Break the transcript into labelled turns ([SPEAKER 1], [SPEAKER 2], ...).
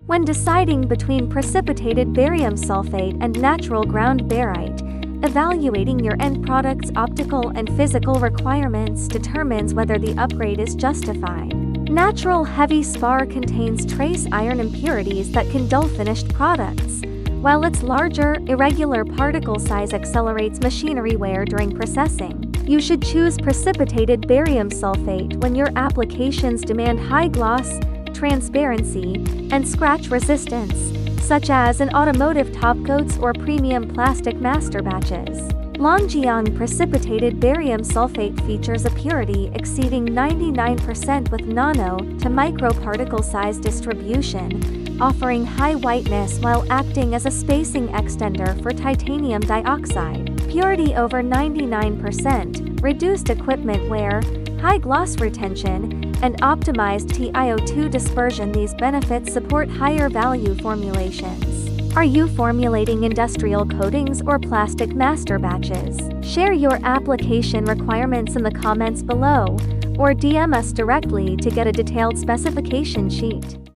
[SPEAKER 1] When deciding between precipitated barium sulfate and natural ground barite, evaluating your end product's optical and physical requirements determines whether the upgrade is justified. Natural heavy spar contains trace iron impurities that can dull finished products, while its larger, irregular particle size accelerates machinery wear during processing. You should choose precipitated barium sulfate when your applications demand high gloss, transparency, and scratch resistance, such as in automotive topcoats or premium plastic master batches. Liangjiang precipitated barium sulfate features a purity exceeding 99% with nano-to-micro particle size distribution, offering high whiteness while acting as a spacing extender for titanium dioxide. Purity over 99%, reduced equipment wear, high gloss retention, and optimized TiO2 dispersion. These benefits support higher value formulations. Are you formulating industrial coatings or plastic master batches? Share your application requirements in the comments below, or DM us directly to get a detailed specification sheet.